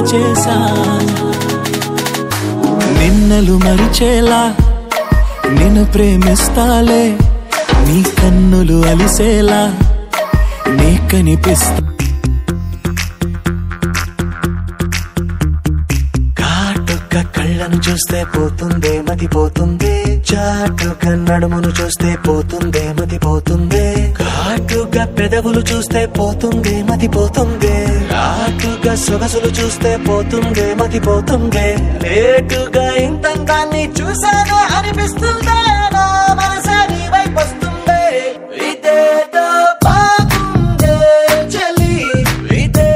చేసా నిన్నలు మరిచేలా నిన్ను ప్రేమిస్తాలే నీ కన్నులు అలిసేలా నీ కనిపిస్తా కాటుక కళ్ళను చూస్తే పోతుందే మతి పోతుందే చాటుగా నడుమును చూస్తే పోతుందే మతి పోతుందే ఘాటుగా పెదవులు చూస్తే పోతుందే మతి పోతుందే ఘాటుగా సొగసులు చూస్తే పోతుందే మతి పోతుందే లేటుగా ఇంతంతాన్ని చూసాను అనిపిస్తుందే నా మనసే నీ వైపు వస్తుందే ఇదేదో బాగుందే చలి ఇదే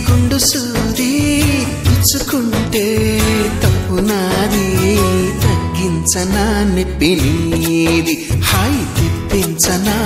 గుండు సూది పుచ్చుకుంటే తప్పు నాది తగ్గించనా నొప్పి నీది హాయి తిప్పించనా